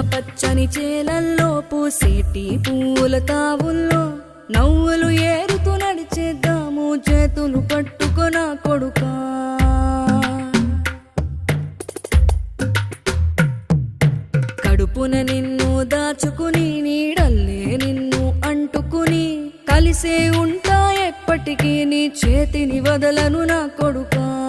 పచ్చని చేలల్లో పూసేటి పూల తావుల్లో నవ్వులు ఏరుతూ నడిచేద్దాము చేతులు పట్టుకొన కొడుకా. కడుపున నిన్ను దాచుకుని నీడల్లే నిన్ను అంటుకుని కలిసే ఉంటా ఎప్పటికీ నీ చేతిని వదలను నా కొడుకా.